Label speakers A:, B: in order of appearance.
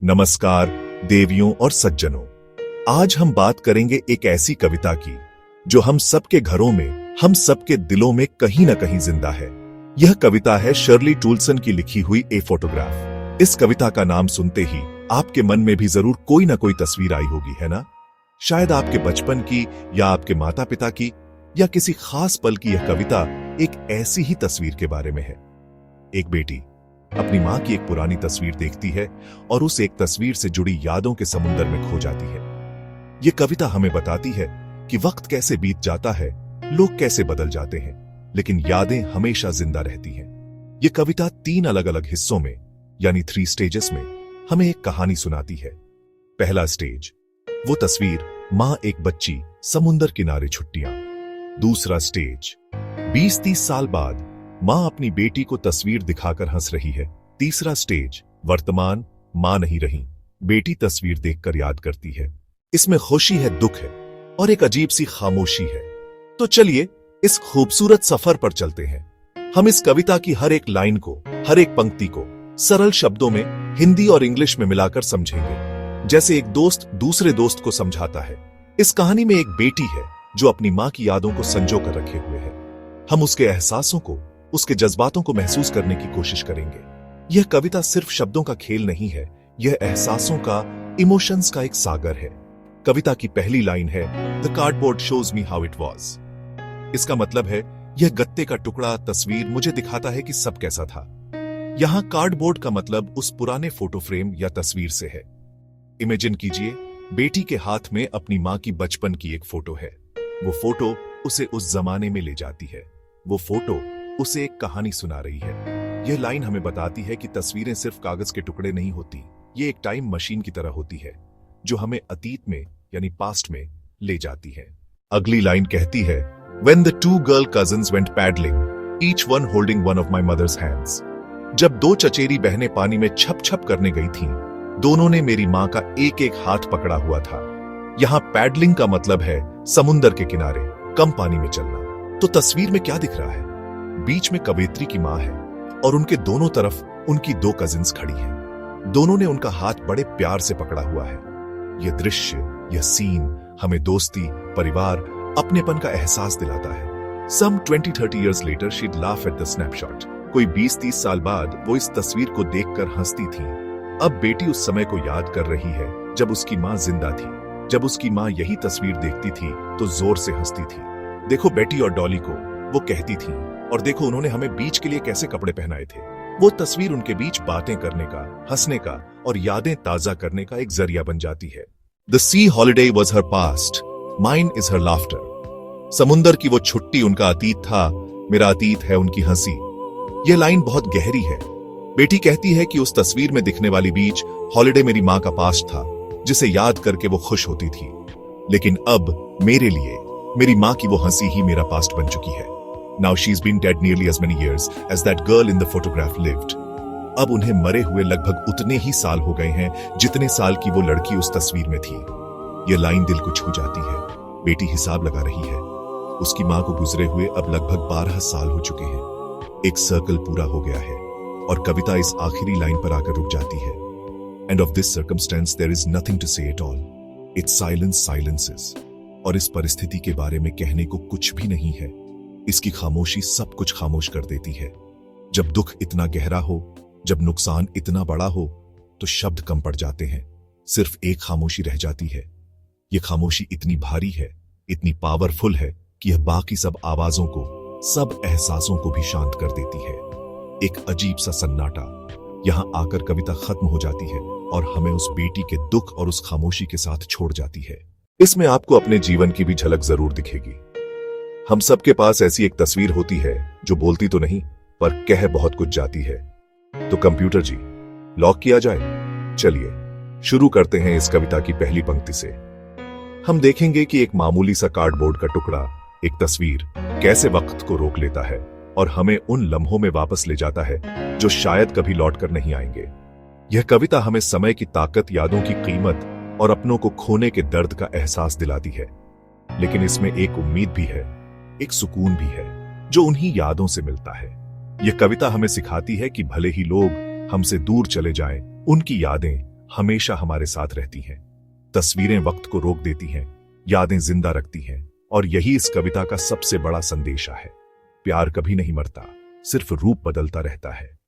A: नमस्कार देवियों और सज्जनों। आज हम बात करेंगे एक ऐसी कविता की जो हम सबके घरों में, हम सबके दिलों में कहीं ना कहीं जिंदा है। यह कविता है शर्ली टूलसन की लिखी हुई ए फोटोग्राफ। इस कविता का नाम सुनते ही आपके मन में भी जरूर कोई ना कोई तस्वीर आई होगी, है ना? शायद आपके बचपन की या आपके माता पिता की या किसी खास पल की यह कविता एक ऐसी ही तस्वीर के बारे में है। एक बेटी अपनी मां की एक पुरानी तस्वीर देखती है और उस एक तस्वीर से जुड़ी यादों के समुंदर में खो जाती है। यह कविता हमें बताती है कि वक्त कैसे बीत जाता है, लोग कैसे बदल जाते हैं, लेकिन यादें हमेशा जिंदा रहती हैं। यह कविता 3 अलग अलग हिस्सों में यानी 3 स्टेजेस में हमें एक कहानी सुनाती है। पहला स्टेज, वो तस्वीर, मां एक बच्ची, समुंदर किनारे छुट्टियां। दूसरा स्टेज, 20-30 साल बाद मां अपनी बेटी को तस्वीर दिखाकर हंस रही है। तीसरा स्टेज, वर्तमान, मां नहीं रही, बेटी तस्वीर देखकर याद करती है। इसमें खुशी है, दुख है और एक अजीब सी खामोशी है। तो चलिए इस खूबसूरत सफर पर चलते हैं। हम इस कविता की हर एक लाइन को, हर एक पंक्ति को सरल शब्दों में हिंदी और इंग्लिश में मिलाकर समझेंगे, जैसे एक दोस्त दूसरे दोस्त को समझाता है। इस कहानी में एक बेटी है जो अपनी मां की यादों को संजो कर रखे हुए है। हम उसके एहसासों को, उसके जज्बातों को महसूस करने की कोशिश करेंगे। यह कविता सिर्फ शब्दों का खेल नहीं है, यह एहसासों का, इमोशंस का एक सागर है। कविता की पहली लाइन है, the cardboard shows me how it was. इसका मतलब है, यह गत्ते का टुकड़ा, तस्वीर मुझे दिखाता है कि सब कैसा था। यहां कार्डबोर्ड का मतलब उस पुराने फोटो फ्रेम या तस्वीर से है। इमेजिन कीजिए, बेटी के हाथ में अपनी मां की बचपन की एक फोटो है। वो फोटो उसे उस जमाने में ले जाती है। वो फोटो उसे एक कहानी सुना रही है। यह लाइन हमें बताती है कि तस्वीरें सिर्फ कागज के टुकड़े नहीं होती, ये एक टाइम मशीन की तरह होती है जो हमें अतीत में यानी पास्ट में ले जाती है। अगली लाइन कहती है, When the 2 girl cousins went paddling, each one holding one of my mother's hands. जब 2 चचेरी बहनें पानी में छप छप करने गई थीं, दोनों ने मेरी मां का एक एक हाथ पकड़ा हुआ था। यहां पैडलिंग का मतलब है समुंदर के किनारे, कम पानी में चलना। तो तस्वीर में क्या दिख रहा है? बीच में कवयित्री की मां है और उनके दोनों तरफ उनकी 2 कजिन्स खड़ी हैं। दोनों ने उनका हाथ बड़े प्यार से पकड़ा हुआ है। यह दृश्य, यह सीन हमें दोस्ती, परिवार, अपनेपन का एहसास दिलाता है। Some 20-30 years later she'd laugh at the snapshot. कोई 20-30 साल बाद वो इस तस्वीर को देखकर हंसती थी। अब बेटी उस समय को याद कर रही है जब उसकी मां जिंदा थी। जब उसकी मां यही तस्वीर देखती थी तो जोर से हंसती थी। देखो बेटी और डॉली को, वो कहती थी, और देखो उन्होंने हमें बीच के लिए कैसे कपड़े पहनाए थे। वो तस्वीर उनके बीच बातें करने का, हंसने का और यादें ताजा करने का एक जरिया बन जाती है। The sea holiday was her past, mine is her laughter. समुंदर की वो छुट्टी उनका अतीत था, मेरा अतीत है उनकी हंसी। यह लाइन बहुत गहरी है। बेटी कहती है कि उस तस्वीर में दिखने वाली बीच हॉलिडे मेरी मां का पास्ट था, जिसे याद करके वो खुश होती थी। लेकिन अब मेरे लिए मेरी मां की वो हंसी ही मेरा पास्ट बन चुकी है। Now she's been dead nearly as many years as that girl in the photograph lived. अब उन्हें मरे हुए लगभग उतने ही साल हो गए हैं जितने साल की वो लड़की उस तस्वीर में थी। यह लाइन दिल को छू जाती है। बेटी हिसाब लगा रही है। उसकी मां को गुजरे हुए अब लगभग 12 साल हो चुके हैं। एक सर्कल पूरा हो गया है और कविता इस आखिरी लाइन पर आकर रुक जाती है। And of this circumstance there is nothing to say at all. Its silence silences. और इस परिस्थिति के बारे में कहने को कुछ भी नहीं है। इसकी खामोशी सब कुछ खामोश कर देती है। जब दुख इतना गहरा हो, जब नुकसान इतना बड़ा हो, तो शब्द कम पड़ जाते हैं। सिर्फ एक खामोशी रह जाती है। यह खामोशी इतनी भारी है, इतनी पावरफुल है कि यह बाकी सब आवाजों को, सब एहसासों को भी शांत कर देती है। एक अजीब सा सन्नाटा। यहां आकर कविता खत्म हो जाती है और हमें उस बेटी के दुख और उस खामोशी के साथ छोड़ जाती है। इसमें आपको अपने जीवन की भी झलक जरूर दिखेगी। हम सबके पास ऐसी एक तस्वीर होती है जो बोलती तो नहीं पर कह बहुत कुछ जाती है। तो कंप्यूटर जी, लॉक किया जाए। चलिए शुरू करते हैं इस कविता की पहली पंक्ति से। हम देखेंगे कि एक मामूली सा कार्डबोर्ड का टुकड़ा, एक तस्वीर, कैसे वक्त को रोक लेता है और हमें उन लम्हों में वापस ले जाता है जो शायद कभी लौट कर नहीं आएंगे। यह कविता हमें समय की ताकत, यादों की कीमत और अपनों को खोने के दर्द का एहसास दिलाती है। लेकिन इसमें एक उम्मीद भी है, एक सुकून भी है जो उन्हीं यादों से मिलता है। यह कविता हमें सिखाती है कि भले ही लोग हमसे दूर चले जाएं, उनकी यादें हमेशा हमारे साथ रहती हैं। तस्वीरें वक्त को रोक देती हैं, यादें जिंदा रखती हैं, और यही इस कविता का सबसे बड़ा संदेशा है। प्यार कभी नहीं मरता, सिर्फ रूप बदलता रहता है।